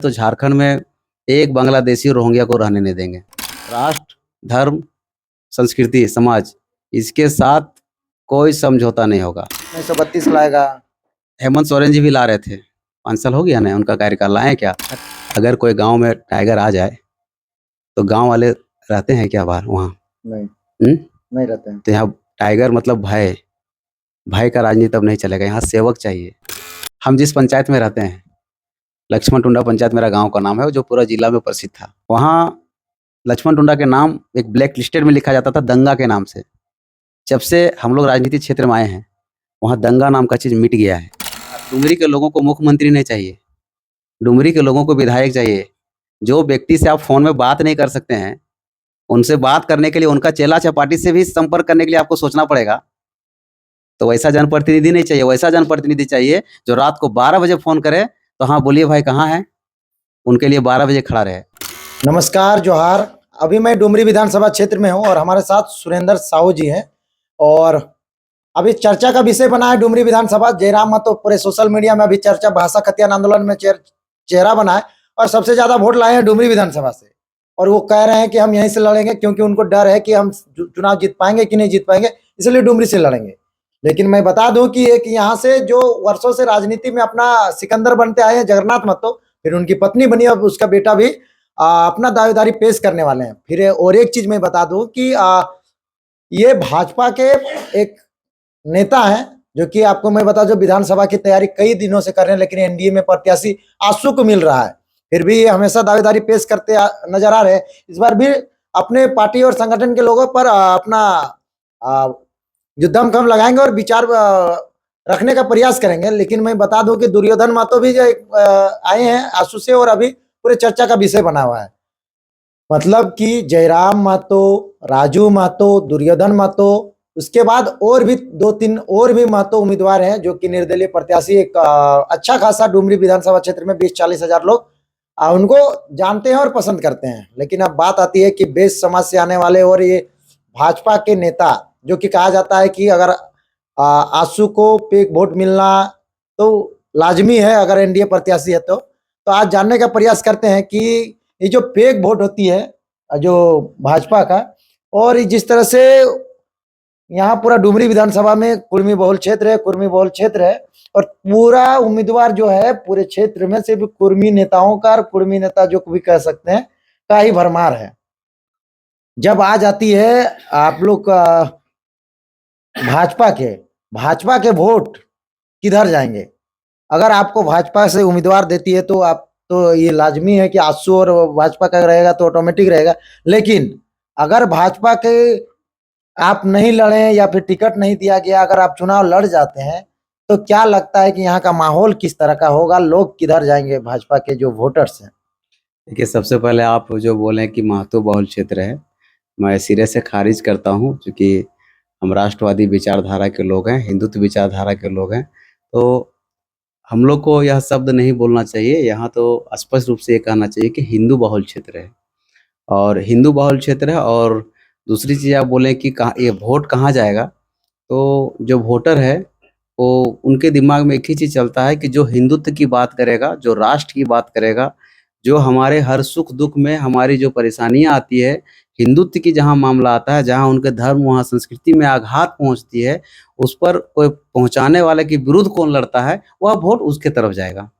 तो झारखंड में एक बांग्लादेशी रोहिंग्या को रहने नहीं देंगे। राष्ट्र, धर्म, संस्कृति, समाज इसके साथ कोई समझौता नहीं होगा। 1932 लाएगा। हेमंत सोरेन जी भी ला रहे थे, 5 साल हो गया ना उनका कार्यकाल, लाए क्या? अगर कोई गांव में टाइगर आ जाए तो गांव वाले रहते हैं क्या बाहर वहाँ? नहीं हम्म? नहीं रहते हैं। तो यहाँ टाइगर मतलब भय, भय का राजनीति अब नहीं चलेगा। यहाँ सेवक चाहिए। हम जिस पंचायत में रहते हैं, लक्ष्मण टुंडा पंचायत मेरा गांव का नाम है, जो पूरा जिला में प्रसिद्ध था। वहाँ लक्ष्मण टुंडा के नाम एक ब्लैक लिस्टेड में लिखा जाता था दंगा के नाम से। जब से हम लोग राजनीतिक क्षेत्र में आए हैं, वहाँ दंगा नाम का चीज़ मिट गया है। डुमरी के लोगों को मुख्यमंत्री नहीं चाहिए, डुमरी के लोगों को विधायक चाहिए। जो व्यक्ति से आप फोन में बात नहीं कर सकते हैं, उनसे बात करने के लिए उनका चेला चपाटी से भी संपर्क करने के लिए आपको सोचना पड़ेगा। तो वैसा जनप्रतिनिधि नहीं चाहिए। वैसा जनप्रतिनिधि चाहिए जो रात को 12 बजे फोन करे तो हाँ बोलिए भाई कहाँ है, उनके लिए 12 बजे खड़ा रहे। नमस्कार, जोहार। अभी मैं डुमरी विधानसभा क्षेत्र में हूं और हमारे साथ सुरेंद्र साहू जी हैं। और अभी चर्चा का विषय बना है डुमरी विधानसभा। जयराम महतो पूरे सोशल मीडिया में अभी चर्चा, भाषा खतियान आंदोलन में चेहरा बना है और सबसे ज्यादा वोट लाए हैं डुमरी विधानसभा से। और वो कह रहे हैं कि हम यहीं से लड़ेंगे क्योंकि उनको डर है कि हम चुनाव जीत पाएंगे कि नहीं जीत पाएंगे, इसलिए डुमरी से लड़ेंगे। लेकिन मैं बता दूं कि एक यहाँ से जो वर्षों से राजनीति में अपना सिकंदर बनते आए हैं, जगन्नाथ महतो, फिर उनकी पत्नी बनी, अब उसका बेटा भी अपना दावेदारी पेश करने वाले हैं। फिर और एक चीज मैं बता दूं कि ये भाजपा के एक नेता हैं, जो कि आपको मैं बता दूं विधानसभा की तैयारी कई दिनों से कर रहे हैं, लेकिन एनडीए में प्रत्याशी आंसू को मिल रहा है, फिर भी ये हमेशा दावेदारी पेश करते नजर आ रहे हैं। इस बार भी अपने पार्टी और संगठन के लोगों पर अपना जो दमखम लगाएंगे और विचार रखने का प्रयास करेंगे। लेकिन मैं बता दूं कि दुर्योधन महतो भी जो आए हैं आंसू से, और अभी पूरे चर्चा का विषय बना हुआ है। मतलब कि जयराम महतो, राजू महतो, दुर्योधन महतो, उसके बाद और भी 2-3 और भी महतो उम्मीदवार हैं जो कि निर्दलीय प्रत्याशी, एक अच्छा खासा डुमरी विधानसभा क्षेत्र में 20-40 हजार लोग उनको जानते हैं और पसंद करते हैं। लेकिन अब बात आती है कि बेस समाज से आने वाले और ये भाजपा के नेता, जो कि कहा जाता है कि अगर आंसू को पेक वोट मिलना तो लाजमी है अगर एनडीए प्रत्याशी है तो आज जानने का प्रयास करते हैं कि ये जो पेक वोट होती है जो भाजपा का, और जिस तरह से यहाँ पूरा डुमरी विधानसभा में कुर्मी बहुल क्षेत्र है और पूरा उम्मीदवार जो है पूरे क्षेत्र में सिर्फ कुर्मी नेताओं का, और कुर्मी नेता जो भी कह सकते हैं का ही भरमार है। जब आ जाती है आप लोग भाजपा के वोट किधर जाएंगे? अगर आपको भाजपा से उम्मीदवार देती है तो आप तो ये लाजमी है कि आंसू और भाजपा का रहेगा तो ऑटोमेटिक रहेगा। लेकिन अगर भाजपा के आप नहीं लड़े या फिर टिकट नहीं दिया गया, अगर आप चुनाव लड़ जाते हैं तो क्या लगता है कि यहाँ का माहौल किस तरह का होगा? लोग किधर जाएंगे भाजपा के जो वोटर्स हैं? देखिए, सबसे पहले आप जो बोले कि महतो बहुल क्षेत्र है, मैं सिरे से खारिज करता हूँ, क्योंकि हम राष्ट्रवादी विचारधारा के लोग हैं, हिंदुत्व विचारधारा के लोग हैं। तो हम लोग को यह शब्द नहीं बोलना चाहिए। यहाँ तो स्पष्ट रूप से ये कहना चाहिए कि हिंदू बहुल क्षेत्र है, और हिंदू बहुल क्षेत्र है। और दूसरी चीज़ आप बोलें कि कहाँ ये वोट कहाँ जाएगा, तो जो वोटर है वो उनके दिमाग में एक ही चीज़ चलता है कि जो हिंदुत्व की बात करेगा, जो राष्ट्र की बात करेगा, जो हमारे हर सुख दुख में हमारी जो परेशानियाँ आती है, हिंदुत्व की जहाँ मामला आता है, जहाँ उनके धर्म वहाँ संस्कृति में आघात पहुँचती है, उस पर कोई पहुँचाने वाले के विरुद्ध कौन लड़ता है, वह वोट उसके तरफ जाएगा।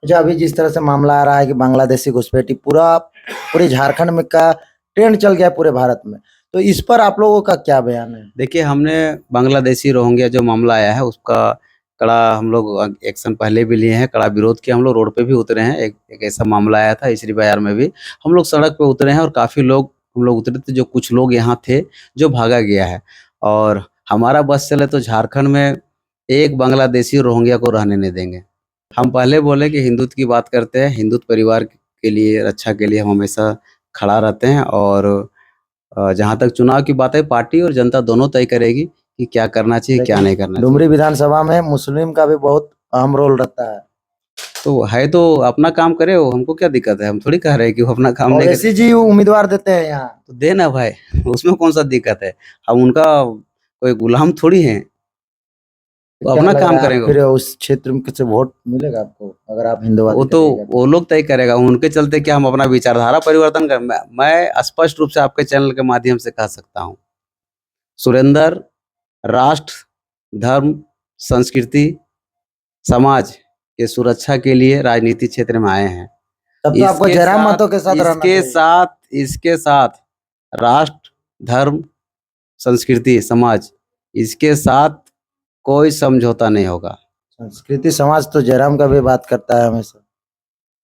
अच्छा, अभी जिस तरह से मामला आ रहा है कि बांग्लादेशी घुसपैठी पूरे झारखंड में का ट्रेंड चल गया पूरे भारत में, तो इस पर आप लोगों का क्या बयान है? देखिए, हमने बांग्लादेशी रोहिंग्या जो मामला आया है उसका कड़ा हम लोग एक्शन पहले भी लिए हैं, कड़ा विरोध किया। हम लोग रोड पे भी उतरे हैं। एक ऐसा मामला आया था इसरी बाजार में भी हम लोग सड़क पे उतरे हैं, और काफ़ी लोग हम लोग उतरे थे, जो कुछ लोग यहाँ थे जो भागा गया है। और हमारा बस चले तो झारखंड में एक बांग्लादेशी रोहिंग्या को रहने नहीं देंगे। हम पहले बोले कि हिंदुत्व की बात करते हैं, हिंदुत्व परिवार के लिए, रक्षा के लिए हम हमेशा खड़ा रहते हैं। और जहाँ तक चुनाव की बात है, पार्टी और जनता दोनों तय करेगी कि क्या करना चाहिए, क्या नहीं करना चाहिए। डुमरी विधानसभा में मुस्लिम का भी बहुत अहम रोल रहता है। तो है तो अपना काम करे वो, हमको क्या दिक्कत है? हम थोड़ी कह रहे हैं कि वो अपना काम नहीं ऐसी जी उम्मीदवार देते हैं यहाँ, तो देना भाई, उसमें कौन सा दिक्कत है? हम उनका कोई गुलाम थोड़ी हैं। वो क्या अपना लग काम रहा है करेंगे। फिर उस क्षेत्र में से वोट मिलेगा आपको अगर आप हिंदुवादी वो तो करिएगा तो? वो लोग तय करेगा, उनके चलते क्या हम अपना विचारधारा परिवर्तन कर। मैं स्पष्ट रूप से आपके चैनल के माध्यम से कह सकता हूँ, सुरेंद्र राष्ट्र, धर्म, संस्कृति, समाज के सुरक्षा के लिए राजनीति क्षेत्र में आए हैं। तब तो आपको इसके जयराम साथ महतो के साथ रहना इसके चाहिए। साथ इसके साथ राष्ट्र, धर्म, संस्कृति, समाज, इसके साथ कोई समझौता नहीं होगा। संस्कृति समाज तो जयराम का भी बात करता है हमेशा।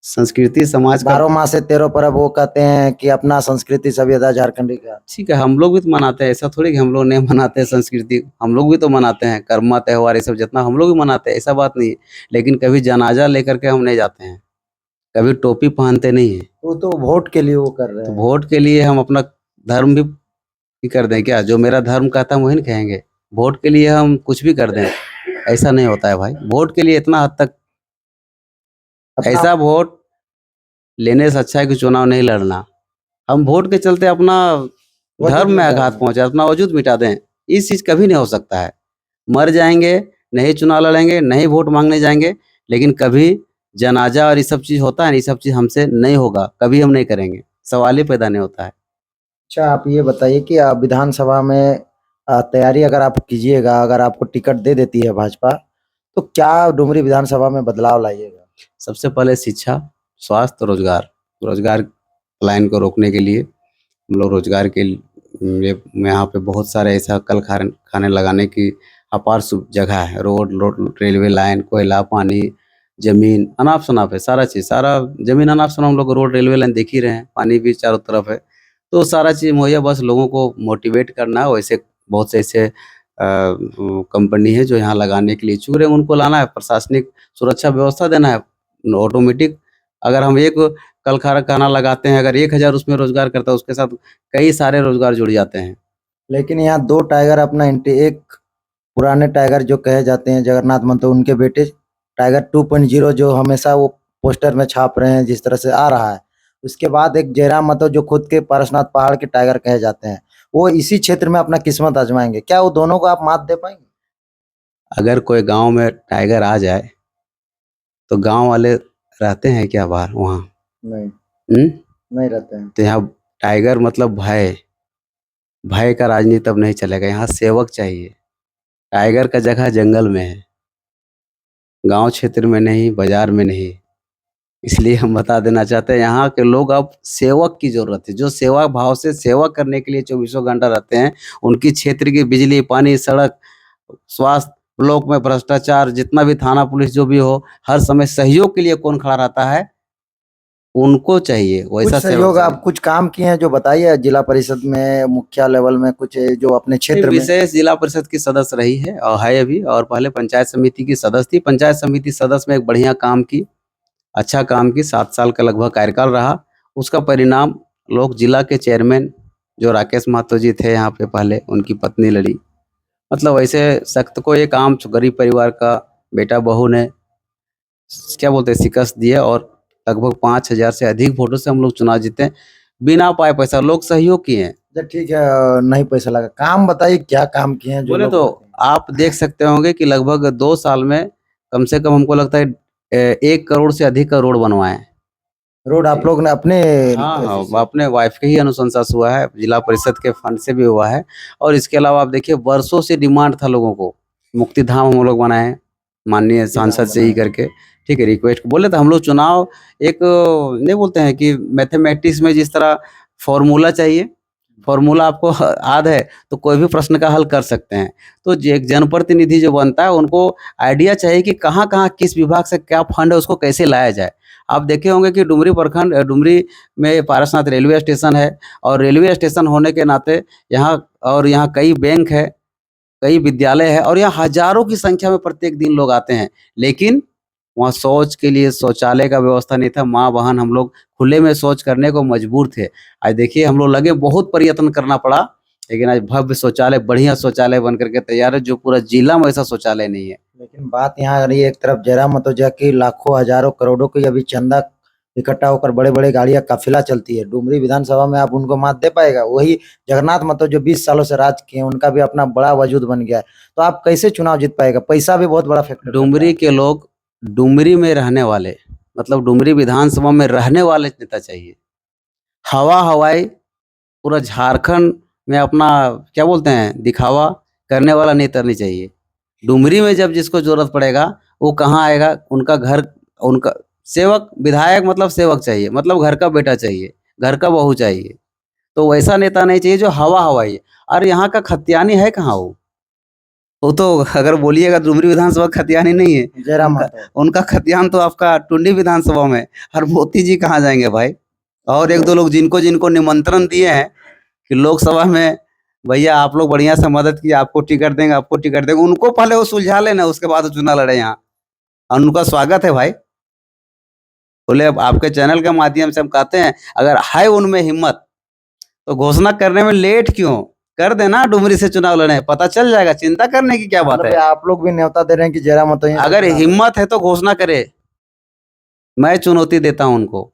संस्कृति समाज का 12 माह से 13 पर्व वो कहते हैं कि अपना संस्कृति सभ्यता झारखंडी का। ठीक है, हम लोग भी तो मनाते हैं, ऐसा थोड़ी कि हम लोग नहीं मनाते हैं संस्कृति, हम लोग भी तो मनाते हैं, कर्मा त्योहार ये सब जितना हम लोग भी मनाते हैं, ऐसा बात नहीं है। लेकिन कभी जनाजा लेकर के हम नहीं जाते हैं, कभी टोपी पहनते नहीं है। वो तो वोट के लिए वो कर रहे तो हैं। वोट के लिए हम अपना धर्म भी कर दें क्या? जो मेरा धर्म कहता है वही ना कहेंगे। वोट के लिए हम कुछ भी कर दें, ऐसा नहीं होता है भाई। वोट के लिए इतना हद तक, अपना ऐसा वोट लेने से अच्छा है कि चुनाव नहीं लड़ना। हम वोट के चलते अपना वजूद धर्म में मिटा आघात दें। पहुंचे, अपना वजूद मिटा दें, इस चीज कभी नहीं हो सकता है। मर जाएंगे, नहीं चुनाव लड़ेंगे, नहीं वोट मांगने जाएंगे, लेकिन कभी जनाजा और ये सब चीज होता है, ये सब चीज हमसे नहीं होगा, कभी हम नहीं करेंगे, सवाल ही पैदा नहीं होता है। अच्छा आप ये बताइए कि आप विधानसभा में तैयारी अगर आप कीजिएगा, अगर आपको टिकट दे देती है भाजपा, तो क्या डुमरी विधानसभा में बदलाव लाइएगा? सबसे पहले शिक्षा, स्वास्थ्य, रोजगार। रोजगार पलायन को रोकने के लिए हम लोग रोजगार के लिए यहाँ पे बहुत सारे ऐसा कल खाने लगाने की अपार जगह है। रोड, रेलवे लाइन, कोयला, पानी, जमीन अनाप शनाप है, सारा चीज़, सारा जमीन अनाप शनाप। हम लोग रोड, रेलवे लाइन देख ही रहे हैं, पानी भी चारों तरफ है, तो सारा चीज़ मुहैया, बस लोगों को मोटिवेट करना है। वैसे बहुत से ऐसे कंपनी है जो यहाँ लगाने के लिए इच्छुक है, उनको लाना है, प्रशासनिक सुरक्षा व्यवस्था देना है, ऑटोमेटिक। अगर हम एक कल खाना लगाते हैं, अगर 1000 उसमें रोजगार करता है, उसके साथ कई सारे रोजगार जुड़ जाते हैं। लेकिन यहाँ 2 टाइगर अपना एक पुराने टाइगर जो कहे जाते हैं जगन्नाथ महतो, उनके बेटे टाइगर 2.0 जो हमेशा वो पोस्टर में छाप रहे हैं, जिस तरह से आ रहा है। उसके बाद एक जयराम महतो जो खुद के पारसनाथ पहाड़ के टाइगर कहे जाते हैं, वो इसी क्षेत्र में अपना किस्मत आजमाएंगे। क्या वो दोनों को आप मात दे पाएंगे? अगर कोई गांव में टाइगर आ जाए तो गांव वाले रहते हैं क्या बाहर वहाँ? नहीं, हम्म? नहीं रहते हैं। तो यहाँ टाइगर मतलब भय, भय का राजनीति अब नहीं चलेगा। यहाँ सेवक चाहिए। टाइगर का जगह जंगल में है, गांव क्षेत्र में नहीं, बाजार में नहीं। इसलिए हम बता देना चाहते हैं, यहाँ के लोग अब सेवक की जरूरत है, जो सेवा भाव से सेवा करने के लिए 24 घंटा रहते हैं। उनकी क्षेत्र की बिजली, पानी, सड़क, स्वास्थ्य, ब्लॉक में भ्रष्टाचार, जितना भी थाना पुलिस जो भी हो, हर समय सहयोग के लिए कौन खड़ा रहता है? उनको चाहिए कुछ वैसा सहयोग सेवक। आप कुछ काम किए हैं जो बताइए, जिला परिषद में, मुखिया लेवल में, कुछ जो अपने क्षेत्र में? विशेष जिला परिषद की सदस्य रही है और है अभी, और पहले पंचायत समिति की सदस्य थी। पंचायत समिति सदस्य में एक बढ़िया काम की, अच्छा काम की, 7 साल का लगभग कार्यकाल रहा। उसका परिणाम लोग, जिला के चेयरमैन जो राकेश महतो जी थे यहाँ पे पहले, उनकी पत्नी लड़ी। मतलब ऐसे सख्त को एक आम गरीब परिवार का बेटा बहू ने क्या बोलते हैं शिकस्त दिए, और लगभग 5000 से अधिक वोटों से हम लोग चुनाव जीते, बिना पाए पैसा। लोग सहयोग किए हैं। अच्छा ठीक है, नहीं पैसा लगा। काम बताइए क्या काम किए हैं जो बोले लोग तो कहते हैं? आप देख सकते होंगे कि लगभग 2 साल में कम से कम हमको लगता है 1 करोड़ से अधिक का रोड बनवाए हैं। रोड आप लोग ने अपने हाँ, अपने वाइफ के ही अनुशंसा से हुआ है, जिला परिषद के फंड से भी हुआ है। और इसके अलावा आप देखिए, वर्षों से डिमांड था लोगों को, मुक्ति धाम हम लोग बनाए हैं, माननीय सांसद से ही करके। ठीक है, रिक्वेस्ट बोले तो हम लोग चुनाव एक नहीं बोलते हैं कि मैथमेटिक्स में जिस तरह फॉर्मूला चाहिए, फॉर्मूला आपको याद है तो कोई भी प्रश्न का हल कर सकते हैं। तो एक जनप्रतिनिधि जो बनता है, उनको आइडिया चाहिए कि कहाँ कहाँ किस विभाग से क्या फंड है, उसको कैसे लाया जाए। आप देखे होंगे कि डुमरी प्रखंड, डुमरी में पारसनाथ रेलवे स्टेशन है, और रेलवे स्टेशन होने के नाते यहाँ कई बैंक है, कई विद्यालय है, और यहाँ हजारों की संख्या में प्रत्येक दिन लोग आते हैं। लेकिन वहाँ शौच के लिए शौचालय का व्यवस्था नहीं था। माँ बहन हम लोग खुले में शौच करने को मजबूर थे। आज देखिए हम लोग लगे, बहुत प्रयत्न करना पड़ा, लेकिन आज भव्य शौचालय, बढ़िया शौचालय बन करके तैयार है, जो पूरा जिला में ऐसा शौचालय नहीं है। लेकिन बात यहाँ आ रही है, एक तरफ जयराम महतो जी की लाखों हजारों करोड़ों की अभी चंदा इकट्ठा होकर बड़े बड़े गाड़ियां काफिला चलती है, डुमरी विधानसभा में आप उनको मात दे पाएगा? वही जगन्नाथ महतो जो 20 सालों से राज किए हैं, उनका भी अपना बड़ा वजूद बन गया है, तो आप कैसे चुनाव जीत पाएगा? पैसा भी बहुत बड़ा फैक्टर करता डुमरी है। के लोग, डुमरी में रहने वाले, मतलब डुमरी विधानसभा में रहने वाले नेता चाहिए। हवा हवाई पूरा झारखंड में अपना क्या बोलते हैं दिखावा करने वाला नेता नहीं चाहिए। डुमरी में जब जिसको जरूरत पड़ेगा वो कहाँ आएगा? उनका घर, उनका सेवक, विधायक मतलब सेवक चाहिए, मतलब घर का बेटा चाहिए, घर का बहू चाहिए। तो वैसा नेता नहीं चाहिए जो हवा हवाई है। और यहाँ का खतियानी है कहाँ वो तो अगर बोलिएगा डुमरी विधानसभा खतियानी नहीं है, जयराम उनका महतो। उनका खतियान तो आपका टुंडी विधानसभा में। और मोती जी कहाँ जाएंगे भाई? और एक दो लोग जिनको जिनको निमंत्रण दिए हैं कि लोकसभा में भैया आप लोग बढ़िया से मदद किए, आपको टिकट देंगे, आपको टिकट देंगे, उनको पहले वो सुलझा लेना, उसके बाद वो चुनाव लड़े यहाँ। और उनका स्वागत है भाई। बोले अब आपके चैनल के माध्यम से हम कहते हैं अगर है उनमें हिम्मत तो घोषणा करने में लेट क्यों? कर देना, डुमरी से चुनाव लड़े, पता चल जाएगा, चिंता करने की क्या बात मतलब है? आप लोग भी न्योता दे रहे हैं कि जयराम महतो यहीं से अगर चुनाव हिम्मत है तो घोषणा करे, मैं चुनौती देता हूं उनको,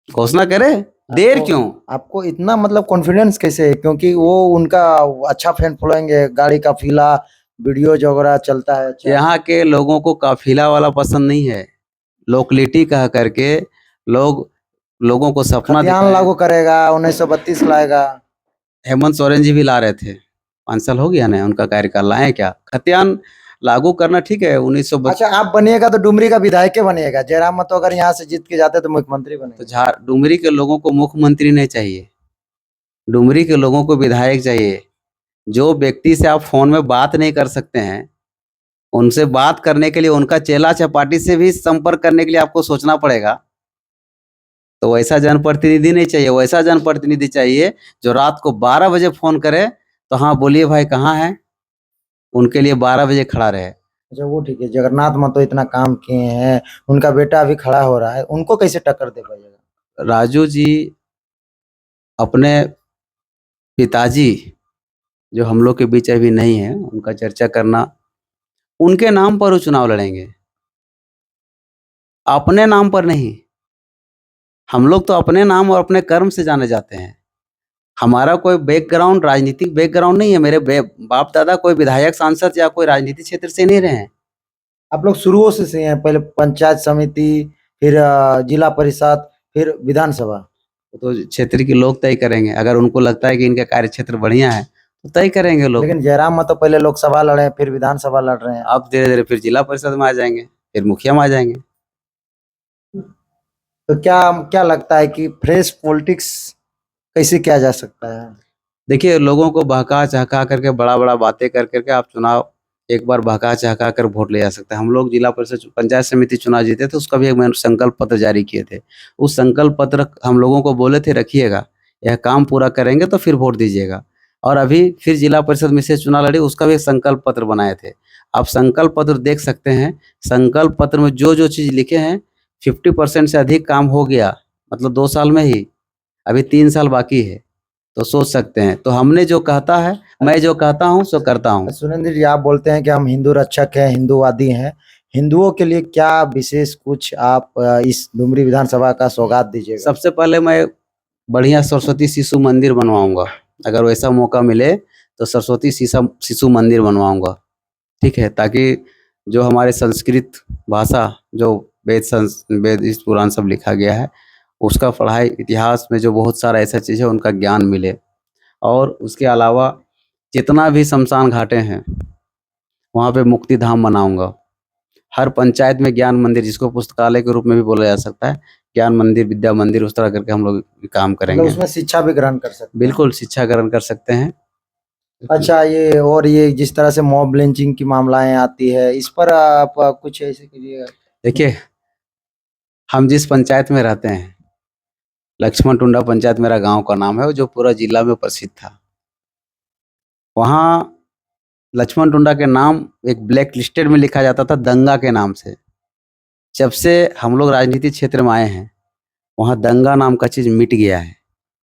घोषणा करे, देर आपको क्यों? आपको इतना मतलब कॉन्फिडेंस कैसे है? क्योंकि वो उनका अच्छा फैन फॉलोइंग है, गाड़ी काफिला वीडियो वगैरह चलता है अच्छा। यहाँ के लोगों को काफिला वाला पसंद नहीं है, लोकलिटी कह करके लोग लोगों को सपना खतियान दिखाए। लागू करेगा, 1932 लाएगा। हेमंत सोरेन जी भी ला रहे थे, 5 साल हो गया ना उनका कार्यकाल, लाए क्या? खतियान लागू करना ठीक है, 1900 अच्छा, आप बनिएगा तो डुमरी का विधायक के बनिएगा, जयराम महतो अगर यहाँ से जीत के जाते तो मुख्यमंत्री तो बनेंगे। डुमरी के लोगों को मुख्यमंत्री नहीं चाहिए, डुमरी के लोगों को विधायक चाहिए। जो व्यक्ति से आप फोन में बात नहीं कर सकते हैं, उनसे बात करने के लिए, उनका चेला चपाटी से भी संपर्क करने के लिए आपको सोचना पड़ेगा। तो वैसा जनप्रतिनिधि नहीं चाहिए, वैसा जनप्रतिनिधि चाहिए जो रात को 12 बजे फोन करे तो हाँ बोलिए भाई कहाँ है, उनके लिए 12 बजे खड़ा रहे। अच्छा वो ठीक है, जगन्नाथ महतो इतना काम किए हैं, उनका बेटा अभी खड़ा हो रहा है, उनको कैसे टक्कर दे पाइएगा? राजू जी अपने पिताजी जो हम लोग के बीच अभी नहीं है, उनका चर्चा करना, उनके नाम पर वो चुनाव लड़ेंगे, अपने नाम पर नहीं। हम लोग तो अपने नाम और अपने कर्म से जाने जाते हैं। हमारा कोई बैकग्राउंड, राजनीतिक बैकग्राउंड नहीं है। मेरे बाप दादा कोई विधायक, सांसद या कोई राजनीतिक क्षेत्र से नहीं रहे हैं। आप लोग शुरुओं से हैं, पहले पंचायत समिति, फिर जिला परिषद, फिर विधानसभा। तो क्षेत्र के लोग तय करेंगे, अगर उनको लगता है कि इनका कार्य क्षेत्र बढ़िया है तो तय करेंगे लोग। लेकिन जयराम महतो पहले लोकसभा लड़े, फिर विधानसभा लड़ रहे हैं। अब धीरे धीरे फिर जिला परिषद में आ जाएंगे, फिर मुखिया में आ जाएंगे। तो क्या क्या लगता है कि फ्रेश पॉलिटिक्स कैसे किया जा सकता है? देखिए, लोगों को बहका चहका करके, बड़ा बड़ा बातें कर करके आप चुनाव एक बार बहका चहका कर वोट ले जा सकते हैं। हम लोग जिला परिषद पंचायत समिति चुनाव जीते थे, उसका भी एक मैंने संकल्प पत्र जारी किए थे। उस संकल्प पत्र हम लोगों को बोले थे रखिएगा, यह काम पूरा करेंगे तो फिर वोट दीजिएगा। और अभी फिर जिला परिषद में से चुनाव लड़ी, उसका भी एक संकल्प पत्र बनाए थे। आप संकल्प पत्र देख सकते हैं। संकल्प पत्र में जो जो चीज़ लिखे हैं 50% से अधिक काम हो गया, मतलब 2 साल में ही। अभी 3 साल बाकी है, तो सोच सकते हैं। तो हमने जो कहता है, मैं जो कहता हूँ सो करता हूँ। सुरेंद्र जी, आप बोलते हैं कि हम हिंदू रक्षक हैं, हिंदूवादी हैं, हिंदुओं के लिए क्या विशेष कुछ आप इस डुमरी विधानसभा का सौगात दीजिएगा? सबसे पहले मैं बढ़िया सरस्वती शिशु मंदिर बनवाऊंगा, अगर वैसा मौका मिले तो सरस्वती शिशु मंदिर बनवाऊंगा, ठीक है, ताकि जो हमारे संस्कृत भाषा, जो वेद इस पुराण सब लिखा गया है, उसका पढ़ाई, इतिहास में जो बहुत सारा ऐसा चीज़ है उनका ज्ञान मिले। और उसके अलावा जितना भी शमशान घाटें हैं वहाँ पे मुक्ति धाम बनाऊंगा। हर पंचायत में ज्ञान मंदिर, जिसको पुस्तकालय के रूप में भी बोला जा सकता है, ज्ञान मंदिर, विद्या मंदिर, उस तरह करके हम लोग काम मतलब करेंगे। उसमें शिक्षा भी ग्रहण कर सकते हैं। बिल्कुल शिक्षा ग्रहण कर सकते हैं। अच्छा, ये और ये जिस तरह से मॉब लिंचिंग की मामलाएं आती है, इस पर आप कुछ ऐसे करिएगा? देखिए, हम जिस पंचायत में रहते हैं, लक्ष्मण टुंडा पंचायत मेरा गांव का नाम है, जो पूरा जिला में प्रसिद्ध था। वहाँ लक्ष्मण टुंडा के नाम एक ब्लैक लिस्टेड में लिखा जाता था दंगा के नाम से। जब से हम लोग राजनीतिक क्षेत्र में आए हैं, वहाँ दंगा नाम का चीज मिट गया है।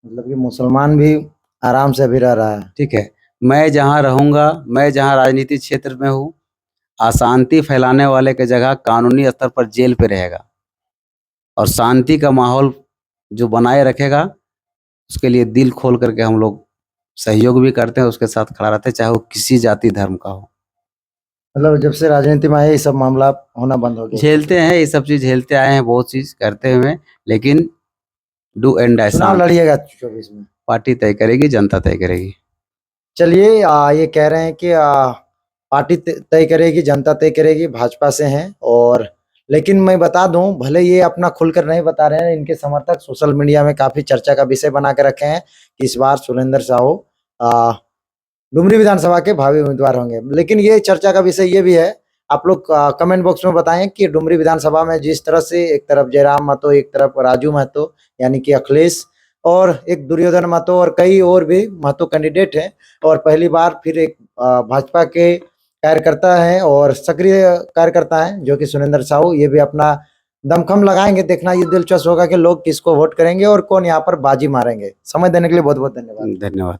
मतलब कि मुसलमान भी आराम से अभी रह रहा है। ठीक है, मैं जहाँ रहूँगा, मैं जहाँ राजनीतिक क्षेत्र में हूँ, अशांति फैलाने वाले की जगह कानूनी स्तर पर जेल पे रहेगा। और शांति का माहौल जो बनाए रखेगा, उसके लिए दिल खोल करके हम लोग सहयोग भी करते हैं, उसके साथ खड़ा रहते हैं, चाहे वो किसी जाति धर्म का हो। मतलब जब से राजनीति में आए ये सब मामला होना बंद हो गया। झेलते हैं, ये सब चीज झेलते आए हैं, बहुत चीज करते हुए, लेकिन डू एंड डाई चुनाव शांत। लड़िएगा 24 में। पार्टी तय करेगी, जनता तय करेगी। चलिए ये कह रहे हैं कि पार्टी तय करेगी, जनता तय करेगी, भाजपा से हैं। और लेकिन मैं बता दूं, भले ये अपना खुलकर नहीं बता रहे हैं, इनके समर्थक सोशल मीडिया में काफी चर्चा का विषय बना के रखे हैं कि इस बार सुरेंद्र साहू डुमरी विधानसभा के भावी उम्मीदवार होंगे। लेकिन ये चर्चा का विषय ये भी है, आप लोग कमेंट बॉक्स में बताएं कि डुमरी विधानसभा में जिस तरह से एक तरफ जयराम महतो, एक तरफ राजू महतो यानी कि अखिलेश, और एक दुर्योधन महतो और कई और भी महतो कैंडिडेट हैं, और पहली बार फिर एक भाजपा के कार्यकर्ता हैं और सक्रिय कार्यकर्ता हैं जो कि सुरेंद्र साहू, ये भी अपना दमखम लगाएंगे। देखना ये दिलचस्प होगा कि लोग किसको वोट करेंगे और कौन यहाँ पर बाजी मारेंगे। समय देने के लिए बहुत बहुत धन्यवाद। धन्यवाद।